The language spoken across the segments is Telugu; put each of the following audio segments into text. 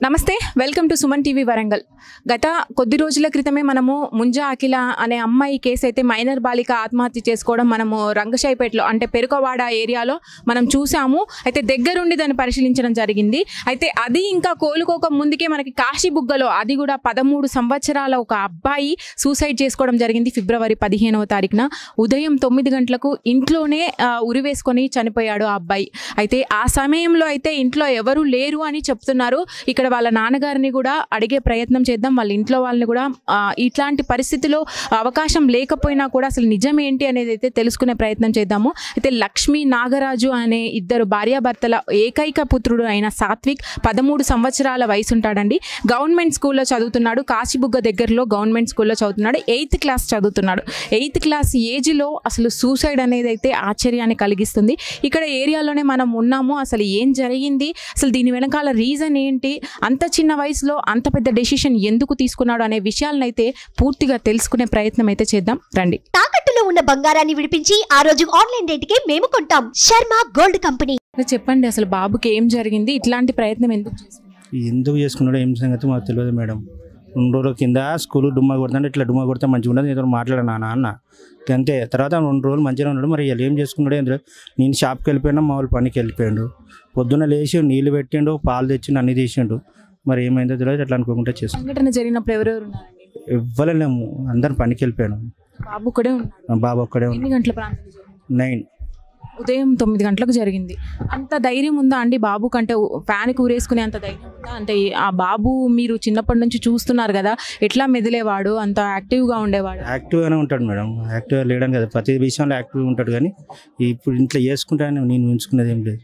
నమస్తే, welcome to Suman TV Warangal. గత కొద్ది రోజుల క్రితమే మనము ముంజా అఖిల అనే అమ్మాయి కేసు అయితే మైనర్ బాలిక ఆత్మహత్య చేసుకోవడం మనము రంగశాయిపేటలో అంటే పెరుకవాడ ఏరియాలో మనం చూసాము. అయితే దగ్గరుండి దాన్ని పరిశీలించడం జరిగింది. అయితే అది ఇంకా కోలుకోక ముందుకే మనకి కాశీబుగ్గలో అది కూడా 13 సంవత్సరాల ఒక అబ్బాయి సూసైడ్ చేసుకోవడం జరిగింది. ఫిబ్రవరి 15వ తారీఖున ఉదయం 9 గంటలకు ఇంట్లోనే ఉరివేసుకొని చనిపోయాడు ఆ అబ్బాయి. అయితే ఆ సమయంలో అయితే ఇంట్లో ఎవరు లేరు అని చెప్తున్నారు. ఇక్కడ వాళ్ళ నాన్నగారిని కూడా అడిగే ప్రయత్నం చేద్దాం. వాళ్ళ ఇంట్లో వాళ్ళని కూడా ఇట్లాంటి పరిస్థితిలో అవకాశం లేకపోయినా కూడా అసలు నిజం ఏంటి అనేది అయితే తెలుసుకునే ప్రయత్నం చేద్దాము. అయితే లక్ష్మీ నాగరాజు అనే ఇద్దరు భార్యాభర్తల ఏకైక పుత్రుడు అయిన సాత్విక్ 13 సంవత్సరాల వయసు ఉంటాడండి. గవర్నమెంట్ స్కూల్లో చదువుతున్నాడు. కాశీబుగ్గ దగ్గరలో గవర్నమెంట్ స్కూల్లో చదువుతున్నాడు. 8th క్లాస్ చదువుతున్నాడు. 8th క్లాస్ ఏజ్లో అసలు సూసైడ్ అనేది అయితే ఆశ్చర్యాన్ని కలిగిస్తుంది. ఇక్కడ ఏరియాలోనే మనం ఉన్నాము. అసలు ఏం జరిగింది, అసలు దీని వెనకాల రీజన్ ఏంటి, అంత చిన్న వయసులో అంత పెద్ద డెసిషన్ ఎందుకు తీసుకున్నాడు అనే విషయాలను అయితే పూర్తిగా తెలుసుకునే ప్రయత్నం అయితే చేద్దాం రండి. తాకట్టులో ఉన్న బంగారాన్ని విడిపించి ఆ రోజు ఆన్లైన్ రేటుకే మేము కొంటాం. Sharma gold company. చెప్పండి, అసలు బాబుకి ఏం జరిగింది, ఇట్లాంటి ప్రయత్నం ఎందుకు చేసుకున్నాడో ఏం సంగతి మాకు తెలియదు మేడం. 2 రోజుల కింద స్కూల్ డుమ్మా కొడతాను, ఇట్లా డుమ్మా కొడితే మంచిగా ఉండదు, ఏదో మాట్లాడాను నాన్న అంతే. తర్వాత 2 రోజులు మంచిగా ఉన్నాడు. మరి ఏం చేసుకున్నాడు ఏంటో. నేను షాప్కి వెళ్ళిపోయినా మా వాళ్ళు పనికి వెళ్ళిపోయాడు. పొద్దున్న లేచి నీళ్ళు పెట్టిండు, పాలు తెచ్చిండు, అన్ని తీసిండు. మరి ఏమైందో తెలియదు. అట్లా అనుకోకుండా చేసుకుంటాను. జరిగినప్పుడు ఎవరెవరు ఇవ్వలేము, అందరం పనికి వెళ్ళిపోయాను. బాబు ఒక్కడే ఉన్నాడు. బాబు ఒక్కడే. 9 ఉదయం 9 గంటలకు జరిగింది. అంత ధైర్యం ఉందా అండి బాబు కంటే? ఫ్యాన్ కూరేసుకునే అంత ధైర్యం ఉందా? అంటే ఆ బాబు మీరు చిన్నప్పటి నుంచి చూస్తున్నారు కదా, ఎట్లా మెదిలేవాడు, అంత యాక్టివ్గా ఉండేవాడు? యాక్టివ్గానే ఉంటాడు మేడం. యాక్టివ్గా లేడని కదా, ప్రతి విషయంలో యాక్టివ్గా ఉంటాడు. కానీ ఇప్పుడు ఇంట్లో చేసుకుంటానని నేను ఉంచుకునేది ఏం లేదు.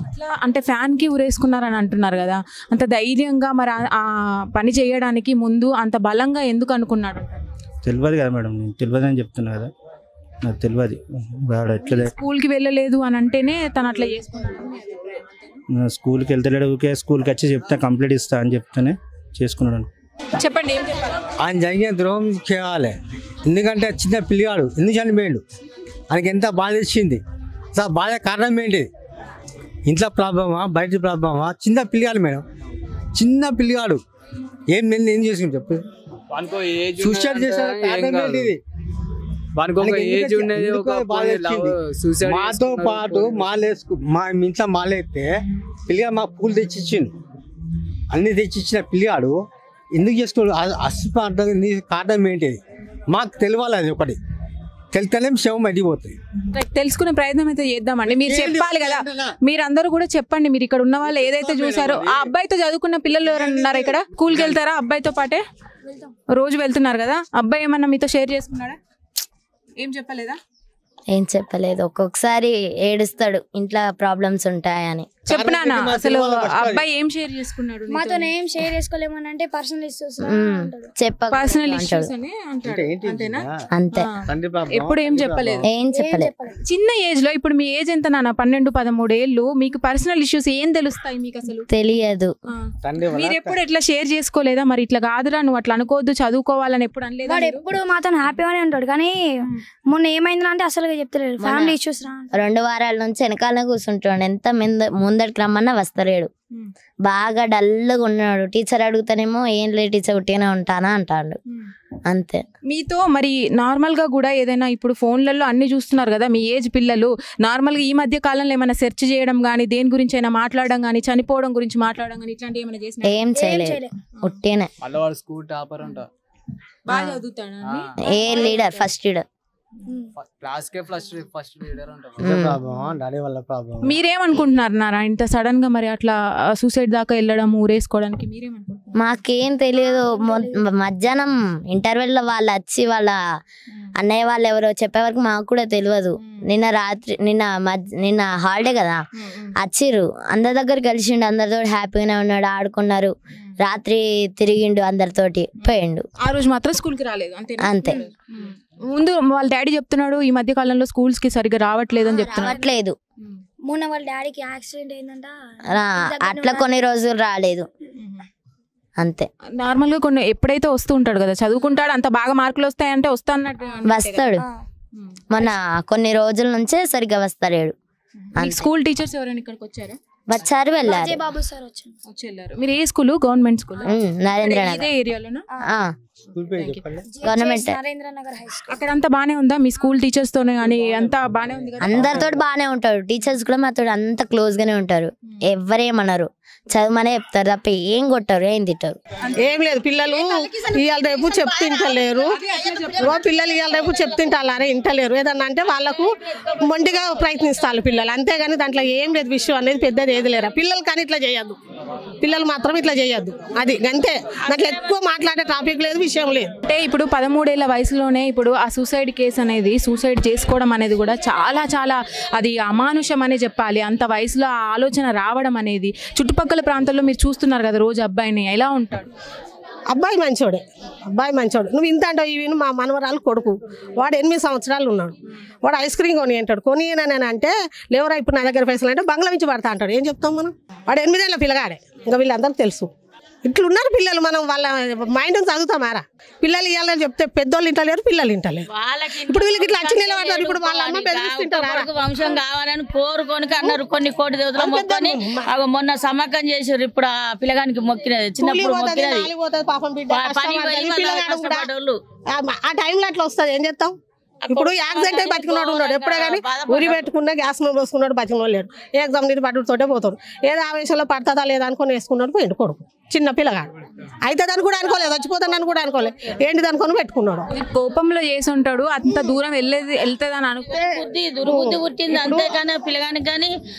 అట్లా అంటే ఫ్యాన్కి ఊరేసుకున్నారని అంటున్నారు కదా, అంత ధైర్యంగా మరి ఆ పని చేయడానికి ముందు అంత బలంగా ఎందుకు అనుకున్నాడు? తెలియదు కదా మేడం, నేను తెలియదు అని చెప్తున్నా కదా, నాకు తెలియదు. వాడు ఎట్లా స్కూల్కి వెళ్ళలేదు అని అంటేనే తను అట్లా చేసుకున్నాడు. స్కూల్కి వెళ్తలేడు, ఊరికే స్కూల్కి వచ్చి చెప్తా కంప్లీట్ ఇస్తా అని చెప్తేనే చేసుకున్నాడు. చెప్పండి, ఏం చెప్పాలి? ఆయన జరిగిన ద్రోహం చేయాలి. ఎందుకంటే చిన్న పిల్లగాడు ఎందుకు చనిపోయాడు, ఆయనకి ఎంత బాధ ఇచ్చింది. సార్ బాధ కారణం ఏంటి? ఇంట్లో ప్రాబ్లమా, బయట ప్రాబ్లమా? చిన్న పిల్లగాడు మేడం, చిన్న పిల్లగాడు ఏం చేసుకుని చెప్పు. సూసైడ్ చేశారు కారణం ఏంటిది? మాతో పాటు మా ఇంట్లో మాలేస్తే పిల్లగాడు మాకు పూలు తెచ్చిచ్చిండు, అన్ని తెచ్చిచ్చిన పిల్లగాడు ఎందుకు చేసుకోడు? కారణం ఏంటిది మాకు తెలియాలి. అది ఒకటి తెలుస్తలేం, శవం అడిగిపోతుంది. తెలుసుకునే ప్రయత్నం అయితే చేద్దామండి. మీరు చెప్పాలి కదా, మీరందరూ కూడా చెప్పండి. మీరు ఇక్కడ ఉన్న వాళ్ళు ఏదైతే చూసారో, ఆ అబ్బాయితో చదువుకున్న పిల్లలు ఎవరైనా ఉన్నారా ఇక్కడ? స్కూల్కి వెళ్తారా అబ్బాయితో పాటే? రోజు వెళ్తున్నారు కదా. అబ్బాయి ఏమన్నా మీతో షేర్ చేసుకున్నాడా? ఏం చెప్పలేదా? ఏం చెప్పలేదు. ఒక్కొక్కసారి ఏడుస్తాడు, ఇంట్లో ప్రాబ్లమ్స్ ఉంటాయని. చెప్పనా? అసలు అబ్బాయి ఏం షేర్ చేసుకున్నాడు? మాతో ఏం షేర్ చేసుకోలేమని అంటే పర్సనల్ ఇష్యూస్ పర్సనల్ ఇష్యూస్ అంతేనా? అంతే. ఎప్పుడు ఏం చెప్పలేదు? ఏం చెప్పలేదు. చిన్న ఏజ్ లో, ఇప్పుడు మీ ఏజ్ ఎంత నాన్న? 12-13 ఏళ్ళు. మీకు పర్సనల్ ఇష్యూస్ ఏం తెలుస్తాయి మీకు? అసలు తెలియదు. మీరు ఎప్పుడు ఎట్లా షేర్ చేసుకోలేదా? మరి ఇట్లా కాదురా, నువ్వు అట్లా అనుకోవద్దు, చదువుకోవాలని ఎప్పుడు అనలేదు? వాడు ఎప్పుడు మాతో హ్యాపీగానే ఉంటాడు, కానీ మొన్న ఏమైంది అంటే అసలు చెప్తలేడు. ఫ్యామిలీ ఇష్యూస్ 2 వారాల నుంచి వెనకాల కూర్చుంటాడు. ఎంత ముందటికి రమ్మన్నా వస్తలేడు. బాగా డల్గా ఉన్నాడు. టీచర్ అడుగుతానేమో ఏం లేదు టీచర్, ఉట్టిగానే ఉంటానా అంటాడు. అంతే. మీతో మరి నార్మల్ గా కూడా ఏదైనా ఇప్పుడు ఫోన్లలో అన్ని చూస్తున్నారు కదా, మీ ఏజ్ పిల్లలు నార్మల్ గా ఈ మధ్య కాలంలో ఏమైనా సెర్చ్ చేయడం గానీ, దేని గురించి అయినా మాట్లాడడం గానీ, చనిపోవడం గురించి మాట్లాడడం గానీ, ఇట్లాంటి ఏమైనా చేసిన? ఏం చేయలేదు. ఉట్టిగానే. బాగా చదువుతాడు. ఏ లీడర్, ఫస్ట్ లీడర్. మీరేమనుకుంటున్నారా ఇంత సడన్ గా మరి అట్లా సూసైడ్ దాకా వెళ్ళడం, ఊరేసుకోవడానికి మీరేమనుకుంటున్నారు? మాకేం తెలియదు. మధ్యాహ్నం ఇంటర్వెల్ లో వాళ్ళు వచ్చి వాళ్ళ అన్నయ్య వాళ్ళు ఎవరో చెప్పే వరకు మాకు కూడా తెలియదు. నిన్న హాలిడే కదా, వచ్చిర్రు, అందరి దగ్గర కలిసిండు, అందరితో హ్యాపీగానే ఉన్నాడు, ఆడుకున్నారు, రాత్రి తిరిగిండు, అందరితోటి పోయిండు. ఆ రోజు మాత్రం స్కూల్ కి రాలేదు అంతే. ముందు వాళ్ళ డాడీ చెప్తున్నాడు ఈ మధ్య కాలంలో స్కూల్స్ కి సరిగ్గా రావట్లేదు అని చెప్తున్నాడు. మొన్న వాళ్ళ డాడీకి యాక్సిడెంట్ అయిందంట, అట్లా కొన్ని రోజులు రాలేదు. అంతే. నార్మల్ గా కొన్ని ఎప్పుడైతే వస్తూ ఉంటాడు కదా, చదువుకుంటాడు, అంత బాగా మార్కులు వస్తాయంటే వస్తాడు. మన కొన్ని రోజుల నుంచే సరిగ్గా వస్తాడు. స్కూల్ టీచర్స్ ఎవరైనా ఇక్కడికి వచ్చారా? వచ్చారు వెళ్ళారు. బాబు సార్ వచ్చేళ్ళారు. మీరు ఏ స్కూల్? గవర్నమెంట్ స్కూల్ నరేంద్ర ఇదే నగర్ ఏరియాలోనా? Government. Narendra Nagar high school. అక్కడ అంతా బానే ఉందా మీ స్కూల్ టీచర్స్ తోనే కానీ? అంతా బానే ఉంది కదా? అందరితో బాగానే ఉంటారు. టీచర్స్ కూడా మాతో అంత క్లోజ్ గానే ఉంటారు. ఎవరేమన్నారు, చదువుమనే చెప్తారు తప్ప ఏం కొట్టారు, ఏం తిట్టారు. ఏం లేదు. పిల్లలు ఇవాళ రేపు చెప్తుంటలేరు. పిల్లలు ఇవాళ రేపు చెప్తుంటారే ఇంటలేరు. ఏదన్నా అంటే వాళ్ళకు మొండిగా ప్రయత్నిస్తారు పిల్లలు, అంతేగాని దాంట్లో ఏం లేదు. విషయం అనేది పెద్దది ఏది లేరా. పిల్లలు కానీ ఇట్లా చేయొద్దు, పిల్లలు మాత్రం ఇట్లా చేయొద్దు. అది అంతే. దాంట్లో ఎక్కువ మాట్లాడే టాపిక్ లేదు, విషయం లేదు. అంటే ఇప్పుడు 13 ఏళ్ల వయసులోనే ఇప్పుడు ఆ సూసైడ్ కేసు అనేది, సూసైడ్ చేసుకోవడం అనేది కూడా చాలా చాలా అది అమానుషం అనే చెప్పాలి. అంత వయసులో ఆ ఆలోచన రావడం అనేది. చుట్టుపక్కల ప్రాంతాల్లో మీరు చూస్తున్నారు కదా రోజు అబ్బాయిని, ఎలా ఉంటాడు? అబ్బాయి మంచోడే, అబ్బాయి మంచోడు. నువ్వు ఇంత అంటావు. ఇవి మా మనవరాలు కొడుకు, వాడు 8 సంవత్సరాలు ఉన్నాడు. వాడు ఐస్ క్రీమ్ కొని అంటాడు. కొనియనని అంటే లేవరా ఇప్పుడు నా దగ్గర పైసలు అంటే బంగ్లా నుంచి పడతా అంటాడు. ఏం చెప్తాం మనం? వాడు 8 ఏళ్ళ పిల్లగాడే. ఇంకా వీళ్ళందరికీ తెలుసు ఇట్లున్నారు పిల్లలు. మనం వాళ్ళ మైండ్ చదువుతామారా? పిల్లలు ఇవ్వాలని చెప్తే పెద్దోళ్ళు ఇంటలేరు, పిల్లలు ఇంటలేరు. ఇప్పుడు వీళ్ళకి ఇట్లా వచ్చి నిలబడతారు. ఇప్పుడు వాళ్ళ అమ్మ బెదిరిస్తుంటారు. వంశం కావాలని కోరుకొని అన్నారు. కొన్ని కోటి దేవతలు మొక్కని మొన్న సమ్మకం చేసారు. ఇప్పుడు ఆ పిల్లగానికి మొక్కినది, చిన్నప్పుడు మొక్కినది. పాపం బిడ్డ ఆ టైంలో అట్లా వస్తుంది. ఏం చేస్తాం? ఇప్పుడు యాక్సిడెంట్ అయి బతికున్నాడు ఉన్నాడు. ఎప్పుడే కానీ ఉరి పెట్టుకున్నా గ్యాస్ మీద పోసుకున్నాడు, బతికిన లేడు. ఎగ్జామ్ నీటి పట్టుతోటే పోతాడు. ఏదో ఆవేశంలో పడుతుందా లేదా అనుకుని వేసుకున్నాడు, పోయిండు కొడుకు. చిన్న పిల్లగాడు అవుతుందని కూడా అనుకోలేదు, వచ్చిపోతానని కూడా అనుకోలేదు. ఏంటిది అనుకొని పెట్టుకున్నాడు. కోపంలో చేసి ఉంటాడు. అంత దూరం వెళ్తుందని అనుకో దుర్బుద్ధి పుట్టింది అంతేకాని పిల్లగానికి. కానీ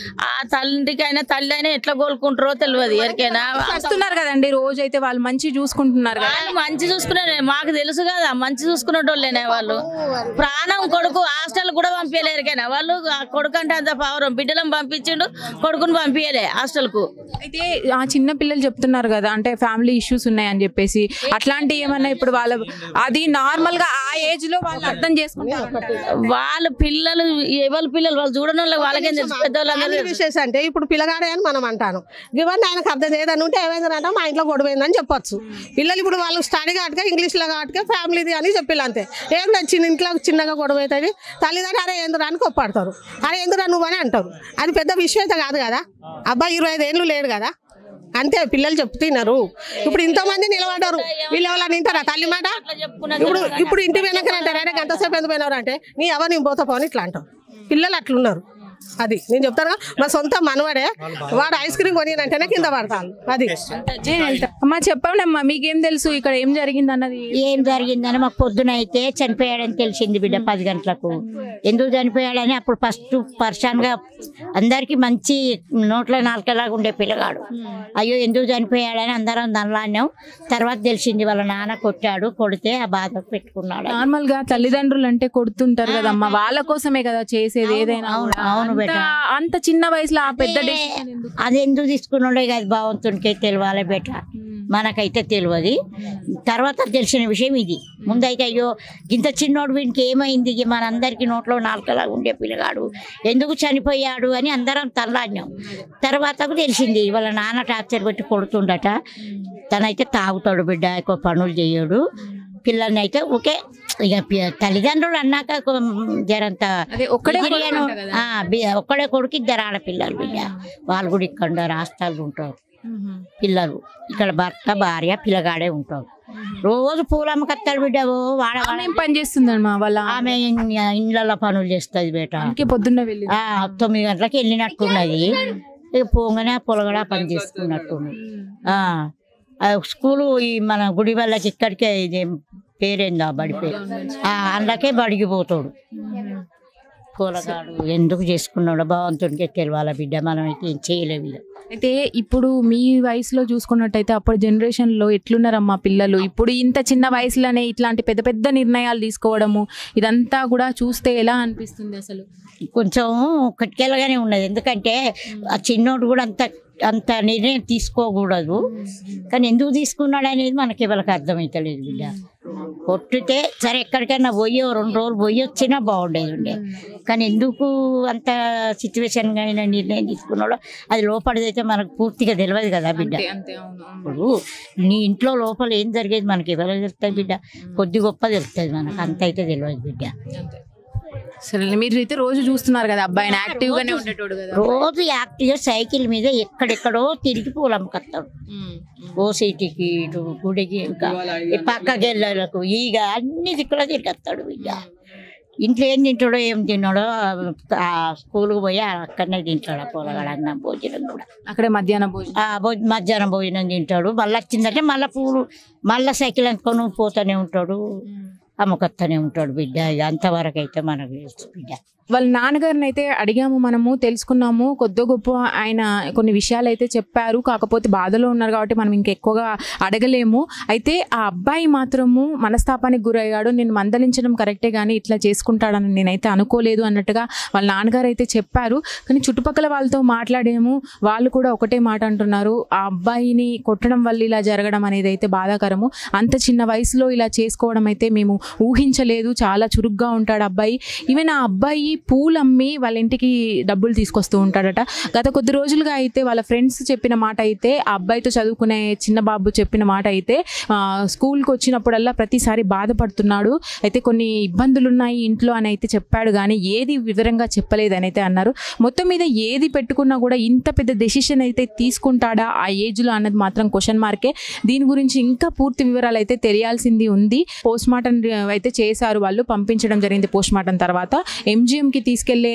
ఆ తల్లికి అయినా తల్లి అయినా ఎట్లా కోలుకుంటారో తెలియదు ఎవరికైనా. వస్తున్నారు కదండి రోజు, అయితే వాళ్ళు మంచి చూసుకుంటున్నారు కదా. వాళ్ళు మంచి చూసుకునే మాకు తెలుసు కదా, మంచి చూసుకునేటోళ్ళేనా వాళ్ళు. ప్రాణం కొడుకు హాస్టల్ కూడా పంపించలే ఎవరికైనా. వాళ్ళు కొడుకు అంటే అంత పవరం. బిడ్డలను పంపించిండు, కొడుకుని పంపించలే హాస్టల్ కు. అయితే ఆ చిన్న పిల్లలు చెప్తున్నారు కదా, అంటే ఫ్యామిలీ ఇష్యూస్ ఉన్నాయని చెప్పేసి. అట్లాంటివి ఏమన్నా ఇప్పుడు వాళ్ళ అది నార్మల్ గా ఆ ఏజ్ లో వాళ్ళు అర్థం చేసుకుంటారు. వాళ్ళ పిల్లలు ఎవరి పిల్లలు వాళ్ళు చూడడం వాళ్ళకేం తెలుసు. పెద్దవాళ్ళు విశేషం అంటే ఇప్పుడు పిల్లగాడే అని మనం అంటాను. ఇవన్నీ ఆయనకు అర్థం చేయదని ఉంటే ఏమైందంటే మా ఇంట్లో గొడవైందని చెప్పొచ్చు. పిల్లలు ఇప్పుడు వాళ్ళు స్టడీ కాబట్టి ఇంగ్లీష్లో కాబట్టి ఫ్యామిలీది అని చెప్పిల్లు అంతే. ఏం లేదు, చిన్న ఇంట్లో చిన్నగా గొడవ అవుతుంది. తల్లిదండ్రులు అరే ఎందురా అని కొప్పాడతారు. అరే ఎందురా నువ్వు అని అంటారు. అది పెద్ద విషయం అయితే కాదు కదా. అబ్బాయి 25 ఏళ్ళు లేడు కదా, అంతే. పిల్లలు చెప్తున్నారు. ఇప్పుడు ఇంతమంది నిలబడ్డారు. వీళ్ళు ఎవరైనా వింటారా తల్లి మాట? ఇప్పుడు ఇంటి వెనకనే అంటారు. అరే గంటసేపు ఎందుకు పోయినారు అంటే నీ ఎవరు పోతా పోని ఇట్లా అంటాం. పిల్లలు అట్లున్నారు. అది నేను చెప్తాను. మా సొంత మనవాడే, వాడు ఐస్ క్రీమ్ కొనియనంటేనే కింద పడతాను. అది అమ్మా చెప్పండి అమ్మా, మీకేం తెలుసు ఇక్కడ ఏం జరిగింది అన్నది? ఏం జరిగిందని మాకు పొద్దున అయితే చనిపోయాడని తెలిసింది బిడ్డ 10 గంటలకు. ఎందుకు చనిపోయాడని అప్పుడు ఫస్ట్ పర్సన్గా అందరికి మంచి నోట్ల నాలుకలాగా ఉండే పిల్లగాడు. అయ్యో ఎందుకు చనిపోయాడని అందరం దనలాన్నాం. తర్వాత తెలిసింది వాళ్ళ నాన్న కొట్టాడు, కొడితే ఆ బాధ పెట్టుకున్నాడు. నార్మల్ గా తల్లిదండ్రులు అంటే కొడుతుంటారు కదమ్మా, వాళ్ళ కోసమే కదా చేసేది ఏదైనా. అవును బేట, అంత చిన్న వయసులో ఆ పెద్ద అది ఎందుకు తీసుకున్నాడే కదా భగవంతునికే తెలియాలి బేట, మనకైతే తెలియదు. తర్వాత తెలిసిన విషయం ఇది. ముందైతే అయ్యో ఇంత చిన్నోడు వీడికి ఏమైంది, మనందరికీ నోట్లో నాలుకలాగా ఉండే పిల్లగాడు ఎందుకు చనిపోయాడు అని అందరం తల్లాడినాం. తర్వాత తెలిసింది వాళ్ళ నాన్న టార్చర్ పెట్టి కొడుతుండట. తనైతే తాగుతాడు బిడ్డ, ఎక్కువ పనులు చేయడు. పిల్లల్ని అయితే ఓకే ఇక తల్లిదండ్రులు అన్నాక జరంత ఒక్కడే కొడుకు 2 ఆడపిల్లలు బిడ్డ. వాళ్ళు కూడా ఇక్కడ రాష్ట్రాలు ఉంటారు పిల్లలు. ఇక్కడ భర్త భార్య పిల్లగాడే ఉంటారు. రోజు పూలమ్మకత్తాడు బిడ్డ. వాడ పని చేస్తుందమ్మా వాళ్ళ ఆమె ఇండ్లలో పనులు చేస్తుంది బేట. పొద్దున్న వెళ్ళి 9 గంటలకు వెళ్ళినట్టున్నది. ఇక పోగానే పొలగడా పని చేసుకున్నట్టున్నది. స్కూలు ఈ మన గుడి వాళ్ళకి ఇక్కడికే ఇది పేరేందా బడి పేరు, అందుకే బడికి పోతాడు. పూలగాడు ఎందుకు చేసుకున్నాడో భగవంతుడికే తెలియాల బిడ్డ, మనం అయితే ఏం చేయలేము. అయితే ఇప్పుడు మీ వయసులో చూసుకున్నట్టయితే అప్పుడు జనరేషన్లో ఎట్లున్నారమ్మా పిల్లలు? ఇప్పుడు ఇంత చిన్న వయసులోనే ఇట్లాంటి పెద్ద పెద్ద నిర్ణయాలు తీసుకోవడము ఇదంతా కూడా చూస్తే ఎలా అనిపిస్తుంది అసలు? కొంచెం కట్కెలగానే ఉన్నది. ఎందుకంటే ఆ చిన్నోడు కూడా అంత నిర్ణయం తీసుకోకూడదు. కానీ ఎందుకు తీసుకున్నాడు అనేది మనకి ఎవరికి అర్థమవుతలేదు బిడ్డ. కొట్టితే సరే ఎక్కడికైనా పోయి 2 రోజులు పోయి వచ్చినా బాగుండేది ఉండే. కానీ ఎందుకు అంత సిచ్యువేషన్ అయినా నిర్ణయం తీసుకున్నాడో అది లోపలిదైతే మనకు పూర్తిగా తెలియదు కదా బిడ్డ. ఇప్పుడు నీ ఇంట్లో లోపల ఏం జరిగేది మనకి ఎవరికి తెలుస్తుంది బిడ్డ? కొద్ది గొప్ప తెలుస్తుంది మనకు, అంత అయితే తెలియదు బిడ్డ. సరే, మీరు అయితే రోజు చూస్తున్నారు కదా అబ్బాయిని యాక్టివ్ గానే ఉండేటోడు కదా. రోజు యాక్టివ్గా సైకిల్ మీద ఎక్కడెక్కడో తిరిగి పూలు అమ్ముకొస్తాడు. ఓ సిటీకి, ఇటు గుడికి, ఇంకా ఈ పక్క గెల్లలకు, ఈగ అన్ని దిక్కులో తిరిగేస్తాడు. ఇక ఇంట్లో ఏం తింటాడో ఏం తిన్నాడో స్కూల్కి పోయి అక్కడనే తింటాడు. ఆ పొలగాడు అన్నం భోజనం కూడా అక్కడే మధ్యాహ్నం భోజనం మధ్యాహ్నం భోజనం తింటాడు. మళ్ళీ వచ్చిందంటే మళ్ళీ పూలు మళ్ళీ సైకిల్ అనుకొని పోతూనే ఉంటాడు, అమ్మకొత్తనే ఉంటాడు బిడ్డ. ఇక అంతవరకు అయితే మనకు తెలుసు బిడ్డ. వాళ్ళ నాన్నగారిని అయితే అడిగాము, మనము తెలుసుకున్నాము. కొద్ది గొప్ప ఆయన కొన్ని విషయాలు అయితే చెప్పారు. కాకపోతే బాధలో ఉన్నారు కాబట్టి మనం ఇంకెక్కువగా అడగలేము. అయితే ఆ అబ్బాయి మాత్రము మనస్తాపానికి గురయ్యాడు. నేను మందలించడం కరెక్టే కానీ ఇట్లా చేసుకుంటాడని నేనైతే అనుకోలేదు అన్నట్టుగా వాళ్ళ నాన్నగారు అయితే చెప్పారు. కానీ చుట్టుపక్కల వాళ్ళతో మాట్లాడాము, వాళ్ళు కూడా ఒకటే మాట అంటున్నారు, ఆ అబ్బాయిని కొట్టడం వల్ల ఇలా జరగడం అనేది అయితే బాధాకరము. అంత చిన్న వయసులో ఇలా చేసుకోవడం అయితే మేము ఊహించలేదు. చాలా చురుగ్గా ఉంటాడు అబ్బాయి. ఈవెన్ ఆ అబ్బాయి పూలు అమ్మి వాళ్ళ ఇంటికి డబ్బులు తీసుకొస్తూ ఉంటాడట. గత కొద్ది రోజులుగా అయితే వాళ్ళ ఫ్రెండ్స్ చెప్పిన మాట అయితే, ఆ అబ్బాయితో చదువుకునే చిన్న బాబు చెప్పిన మాట అయితే, స్కూల్కి వచ్చినప్పుడల్లా ప్రతిసారి బాధపడుతున్నాడు, అయితే కొన్ని ఇబ్బందులు ఉన్నాయి ఇంట్లో అని అయితే చెప్పాడు. కానీ ఏది వివరంగా చెప్పలేదని అయితే అన్నారు. మొత్తం మీద ఏది పెట్టుకున్నా కూడా ఇంత పెద్ద డెసిషన్ అయితే తీసుకుంటాడా ఆ ఏజ్లో అన్నది మాత్రం క్వశ్చన్ మార్కే. దీని గురించి ఇంకా పూర్తి వివరాలు అయితే తెలియాల్సింది ఉంది. పోస్ట్ మార్టం అయితే చేశారు, వాళ్ళు పంపించడం జరిగింది. పోస్ట్ మార్టం తర్వాత MGM కి తీసుకెళ్లే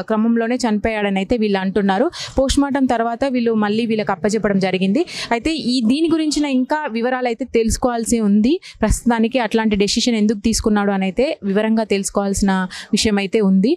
క్రమంలోనే చనిపోయాడని అయితే వీళ్ళు అంటున్నారు. పోస్ట్ మార్టం తర్వాత వీళ్ళు మళ్ళీ వీళ్ళకి అప్పచెప్పడం జరిగింది. అయితే దీని గురించిన ఇంకా వివరాలు అయితే తెలుసుకోవాల్సి ఉంది. ప్రస్తుతానికి అట్లాంటి డెసిషన్ ఎందుకు తీసుకున్నాడు అని అయితే వివరంగా తెలుసుకోవాల్సిన విషయం అయితే ఉంది.